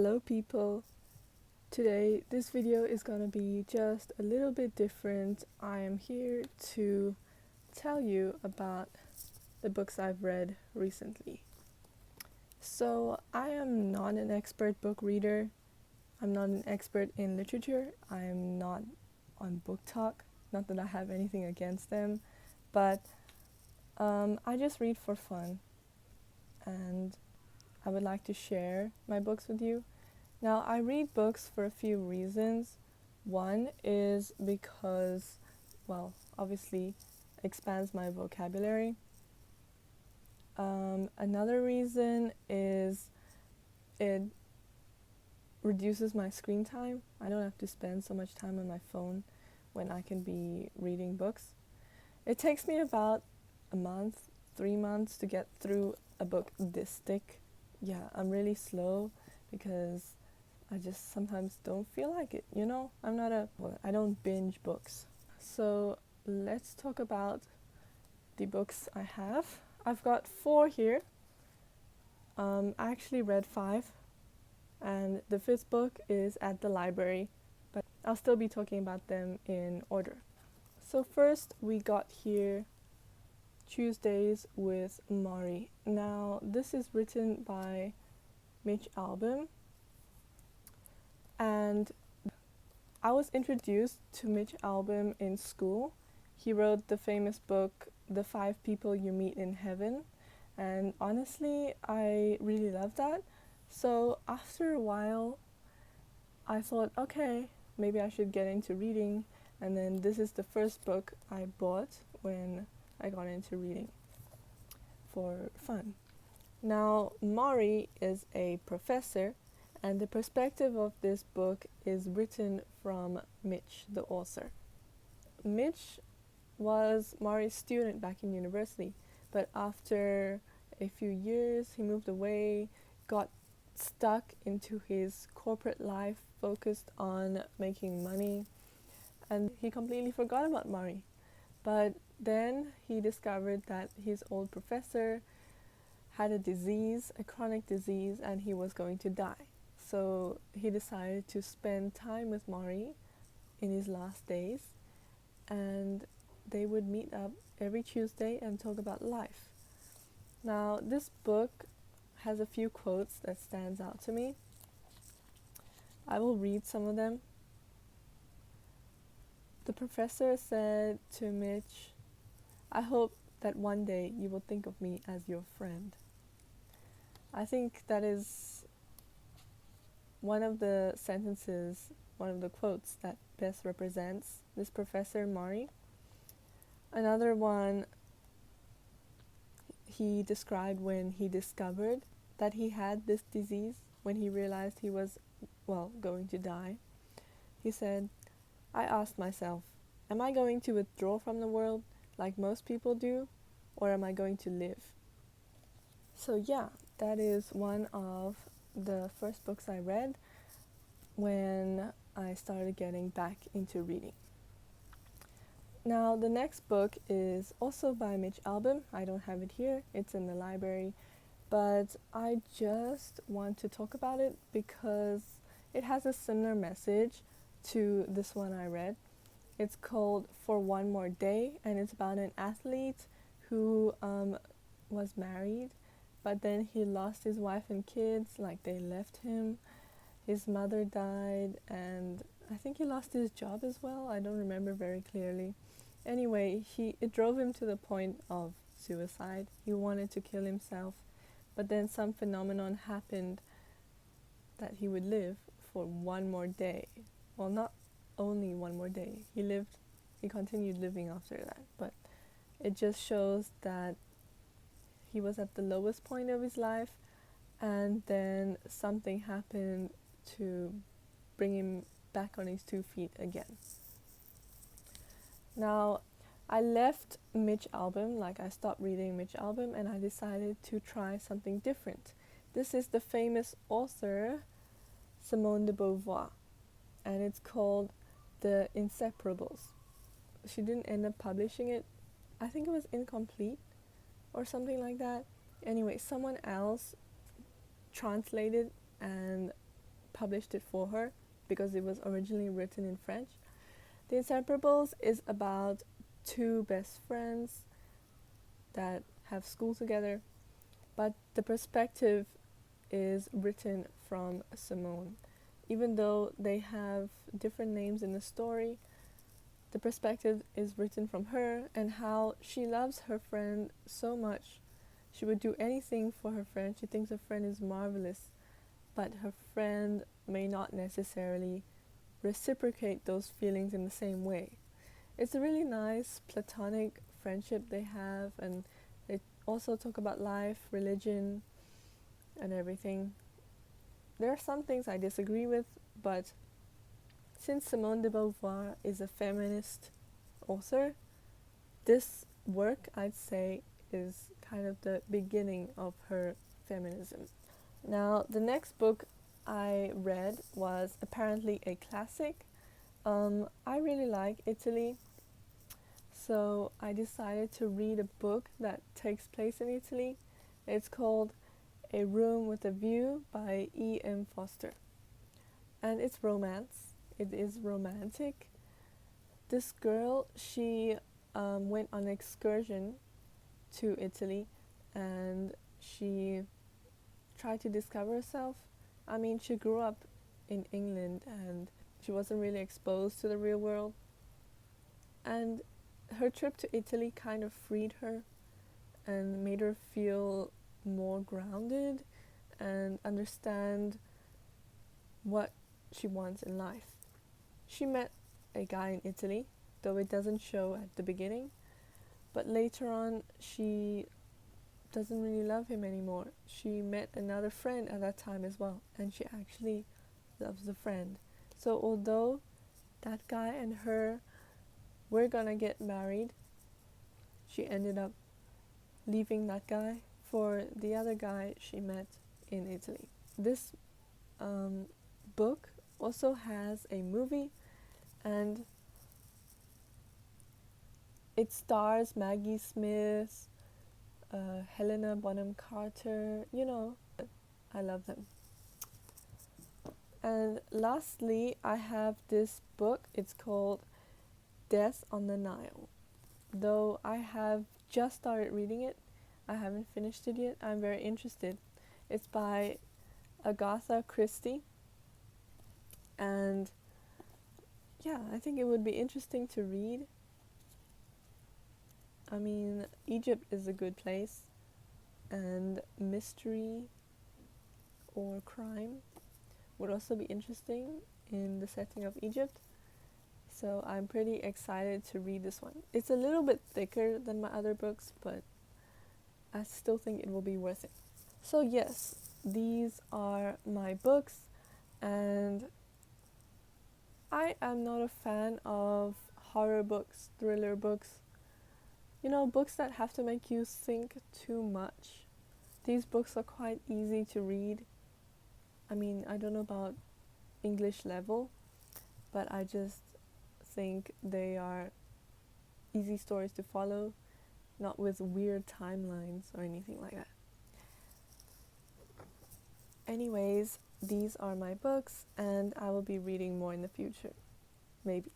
Hello people! Today this video is gonna be just a little bit different. I am here to tell you about the books I've read recently. So I am not an expert book reader. I'm not an expert in literature. I am not on Book Talk. Not that I have anything against them, but I just read for fun, and I would like to share my books with you. Now, I read books for a few reasons. One is because, well, obviously expands my vocabulary. Another reason is it reduces my screen time. I don't have to spend so much time on my phone when I can be reading books. It takes me about a month, 3 months to get through a book this thick. Yeah, I'm really slow because I just sometimes don't feel like it, I don't binge books. So let's talk about the books I have. I've got 4 here. I actually read 5, and the 5th book is at the library, but I'll still be talking about them in order. So first we got here Tuesdays with Morrie. Now this is written by Mitch Albom, and I was introduced to Mitch Albom in school. He wrote the famous book The 5 People You Meet in Heaven, and honestly I really loved that. So after a while I thought, okay, maybe I should get into reading, and then this is the first book I bought when I got into reading for fun. Now, Morrie is a professor, and the perspective of this book is written from Mitch, the author. Mitch was Morrie's student back in university, but after a few years he moved away, got stuck into his corporate life, focused on making money, and he completely forgot about Morrie. But then he discovered that his old professor had a chronic disease, and he was going to die. So he decided to spend time with Morrie in his last days, and they would meet up every Tuesday and talk about life. Now, this book has a few quotes that stands out to me. I will read some of them. The professor said to Mitch, "I hope that one day you will think of me as your friend." I think that is one of the quotes that best represents this Professor Morrie. Another one, he described when he discovered that he had this disease, when he realized he was, going to die. He said, "I asked myself, am I going to withdraw from the world like most people do, or am I going to live?" So yeah, that is one of the first books I read when I started getting back into reading. Now, the next book is also by Mitch Albom. I don't have it here, it's in the library, but I just want to talk about it because it has a similar message to this one I read. It's called For One More Day, and it's about an athlete who was married, but then he lost his wife and kids, like they left him. His mother died, and I think he lost his job as well. I don't remember very clearly. Anyway, it drove him to the point of suicide. He wanted to kill himself, but then some phenomenon happened that he would live for one more day. Well, not only one more day. He continued living after that, but it just shows that he was at the lowest point of his life, and then something happened to bring him back on his 2 feet again. Now, I left Mitch Albom, I stopped reading Mitch Albom, and I decided to try something different. This is the famous author Simone de Beauvoir, and it's called The Inseparables. She didn't end up publishing it. I think it was incomplete or something like that. Anyway, someone else translated and published it for her because it was originally written in French. The Inseparables is about two best friends that have school together, but the perspective is written from Simone. Even though they have different names in the story, the perspective is written from her and how she loves her friend so much. She would do anything for her friend. She thinks her friend is marvelous, but her friend may not necessarily reciprocate those feelings in the same way. It's a really nice platonic friendship they have, and they also talk about life, religion, and everything. There are some things I disagree with, but since Simone de Beauvoir is a feminist author, this work, I'd say, is kind of the beginning of her feminism. Now, the next book I read was apparently a classic. I really like Italy, so I decided to read a book that takes place in Italy. It's called A Room with a View by E.M. Foster. And it's romance. It is romantic. This girl, she went on an excursion to Italy and she tried to discover herself. I mean, she grew up in England and she wasn't really exposed to the real world. And her trip to Italy kind of freed her and made her feel more grounded and understand what she wants in life. She met a guy in Italy, though it doesn't show at the beginning, but later on she doesn't really love him anymore. She met another friend at that time as well, and she actually loves the friend. So although that guy and her were gonna get married, she ended up leaving that guy for the other guy she met in Italy. This book also has a movie, and it stars Maggie Smith, Helena Bonham Carter, I love them. And lastly, I have this book. It's called Death on the Nile. Though I have just started reading it, I haven't finished it yet. I'm very interested. It's by Agatha Christie. And yeah, I think it would be interesting to read. I mean, Egypt is a good place, and mystery or crime would also be interesting in the setting of Egypt. So I'm pretty excited to read this one. It's a little bit thicker than my other books, but I still think it will be worth it. So yes, these are my books, and I am not a fan of horror books, thriller books, books that have to make you think too much. These books are quite easy to read. I mean, I don't know about English level, but I just think they are easy stories to follow, not with weird timelines or anything like that. Anyways, these are my books, and I will be reading more in the future. Maybe.